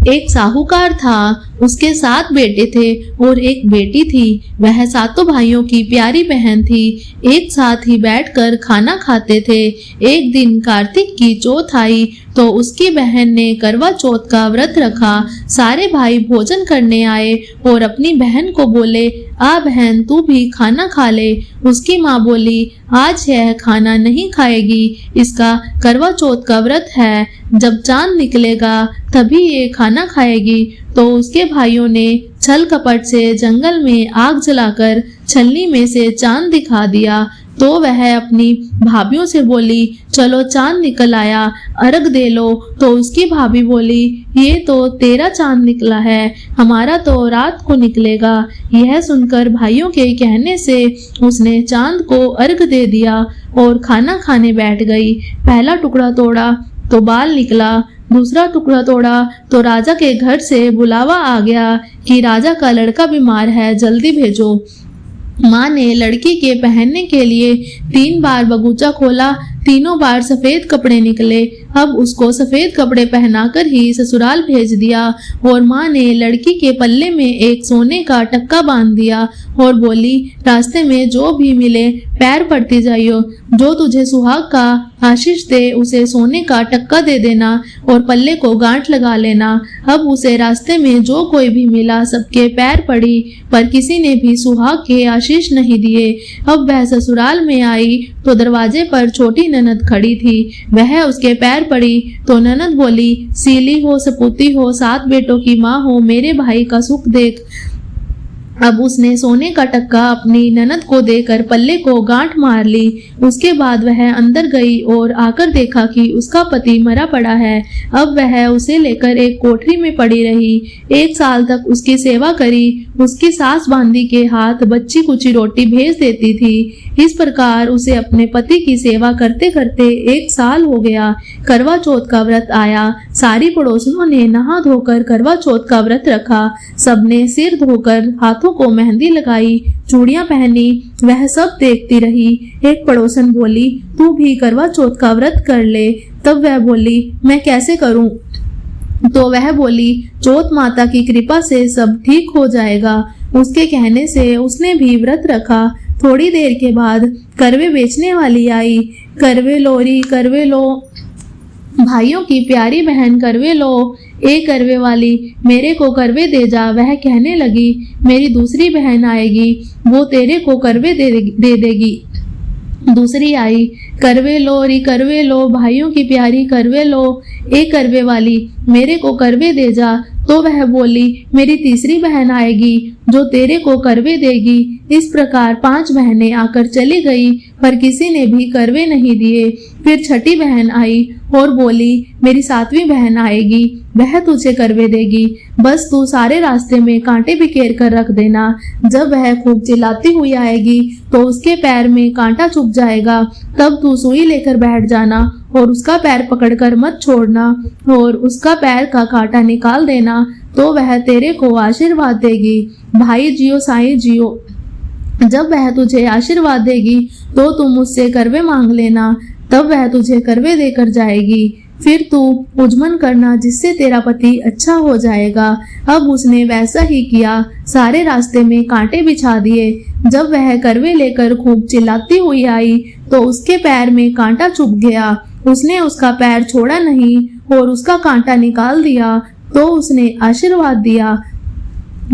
एक साहूकार था, उसके 7 बेटे थे और एक बेटी थी। वह सातों भाइयों की प्यारी बहन थी। एक साथ ही बैठकर खाना खाते थे। एक दिन कार्तिक की चौथ आई तो उसकी बहन ने करवा चौथ का व्रत रखा। सारे भाई भोजन करने आए और अपनी बहन को बोले, आ बहन तू भी खाना खा ले। उसकी माँ बोली, आज यह खाना नहीं खाएगी, इसका करवा चौथ का व्रत है, जब चांद निकलेगा तभी ये खाना खाएगी। तो उसके भाइयों ने छल कपट से जंगल में आग जलाकर छलनी में से चांद दिखा दिया। तो वह अपनी भाभियों से बोली, चलो चांद निकल आया, अर्घ दे लो। तो उसकी भाभी बोली, ये तो तेरा चांद निकला है, हमारा तो रात को निकलेगा। यह सुनकर भाइयों के कहने से उसने चांद को अर्घ दे दिया और खाना खाने बैठ गई। पहला टुकड़ा तोड़ा तो बाल निकला, दूसरा टुकड़ा तोड़ा तो राजा के घर से बुलावा आ गया कि राजा का लड़का बीमार है, जल्दी भेजो। माँ ने लड़की के पहनने के लिए 3 बार बगीचा खोला, तीनों बार सफेद कपड़े निकले। अब उसको सफेद कपड़े पहनाकर ही ससुराल भेज दिया और माँ ने लड़की के पल्ले में एक सोने का टक्का बांध दिया और बोली, रास्ते में जो भी मिले पैर पड़ती जाइयो, जो तुझे सुहाग का आशीष दे उसे सोने का टक्का दे देना और पल्ले को गांठ लगा लेना। अब उसे रास्ते में जो कोई भी मिला सबके पैर पड़ी, पर किसी ने भी सुहाग के आशीष नहीं दिए। अब वह ससुराल में आई तो दरवाजे पर छोटी ननद खड़ी थी। वह उसके पैर पड़ी तो ननद बोली, सीली हो, सपूती हो, 7 बेटों की माँ हो, मेरे भाई का सुख देख। अब उसने सोने का टक्का अपनी ननद को देकर पल्ले को गांठ मार ली। उसके बाद वह अंदर गई और आकर देखा कि उसका पति मरा पड़ा है। अब वह उसे लेकर एक कोठरी में पड़ी रही। 1 साल तक उसकी सेवा करी। उसकी सास बांदी के हाथ बच्ची कुची रोटी भेज देती थी। इस प्रकार उसे अपने पति की सेवा करते करते 1 साल हो गया। करवा चौथ का व्रत आया। सारी पड़ोसियों ने नहा धोकर करवा चौथ का व्रत रखा। सबने सिर धोकर हाथों को मेहंदी लगाई, चूड़ियां पहनी। वह सब देखती रही। एक पड़ोसन बोली, तू भी करवा चौथ का व्रत कर ले। तब वह बोली, मैं कैसे करूं? तो वह बोली, चौथ माता की कृपा से सब ठीक हो जाएगा। उसके कहने से उसने भी व्रत रखा। थोड़ी देर के बाद करवे बेचने वाली आई। करवे लोरी, करवे लो, भाइयों की प्यारी बहन करवे लो। ए करवे वाली, मेरे को करवे दे जा। वह कहने लगी, मेरी दूसरी बहन आएगी, वो तेरे को करवे दे देगी। दूसरी आई, करवे लो री, करवे लो, भाइयों की प्यारी करवे लो। ए करवे वाली, मेरे को करवे दे जा। तो वह बोली, मेरी तीसरी बहन आएगी, जो तेरे को करवे देगी। इस प्रकार 5 बहनें आकर चली गई, पर किसी ने भी करवे नहीं दिए। फिर छठी बहन आई और बोली, मेरी 7वीं बहन आएगी, वह तुझे करवे देगी। बस तू सारे रास्ते में कांटे बिखेर कर रख देना। जब वह खूब चिल्लाती हुई आएगी तो उसके पैर में कांटा चुभ जाएगा। तब तू सुई लेकर बैठ जाना और उसका पैर पकड़कर मत छोड़ना और उसका पैर का कांटा निकाल देना, तो वह तेरे को आशीर्वाद देगी। भाई जियो, साईं जियो। जब वह तुझे आशीर्वाद देगी तो तुम मुझसे करवे मांग लेना, तब वह तुझे करवे देकर जाएगी। फिर तू उजमन करना, जिससे तेरा पति अच्छा हो जाएगा। अब उसने वैसा ही किया। सारे रास्ते में कांटे बिछा दिए। जब वह करवे लेकर खूब चिल्लाती हुई आई तो उसके पैर में कांटा चुभ गया। उसने उसका पैर छोड़ा नहीं और उसका कांटा निकाल दिया। तो उसने आशीर्वाद दिया।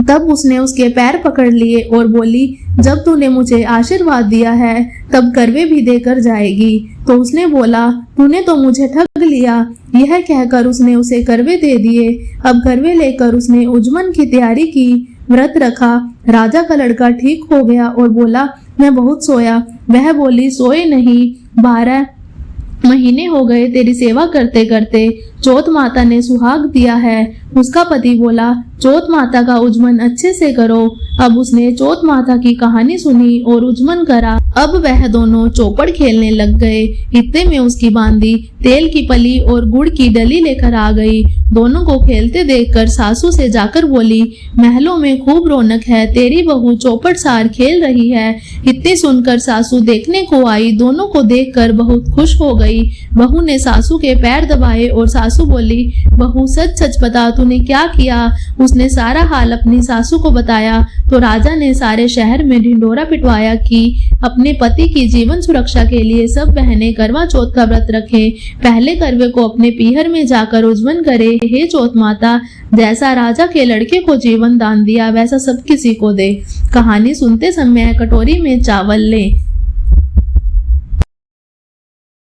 तब उसने उसके पैर पकड़ लिए और बोली, जब तूने मुझे आशीर्वाद दिया है तब करवे भी देकर जाएगी। तो उसने बोला, तूने तो मुझे ठग लिया। यह कहकर उसने उसे करवे दे दिए। अब करवे लेकर उसने उजमन की तैयारी की, व्रत रखा। राजा का लड़का ठीक हो गया और बोला, मैं बहुत सोया। वह बोली, सोए नहीं, 12 महीने हो गए तेरी सेवा करते करते। चौथ माता ने सुहाग दिया है। उसका पति बोला, चौथ माता का उजमन अच्छे से करो। अब उसने चौथ माता की कहानी सुनी और उजमन करा। अब वह दोनों चौपड़ खेलने लग गए। इतने में उसकी बांदी तेल की पली और गुड़ की डली लेकर आ गई। दोनों को खेलते देखकर सासू से जाकर बोली, महलों में खूब रौनक है, तेरी बहू चौपड़ सार खेल रही है। इतने सुनकर सासू देखने को आई। दोनों को देखकर बहुत खुश हो गई। बहू ने सासू के पैर दबाए और सासू बोली, बहू सच सच बता तूने क्या किया। उसने सारा हाल अपनी सासू को बताया तो राजा ने सारे शहर में ढिंढोरा पिटवाया कि अपने पति की जीवन सुरक्षा के लिए सब बहनें करवा चौथ का व्रत रखें। पहले करवे को अपने पीहर में जाकर उज्जवल करे। हे चौथ माता, जैसा राजा के लड़के को जीवन दान दिया वैसा सब किसी को दे। कहानी सुनते समय कटोरी में चावल लें।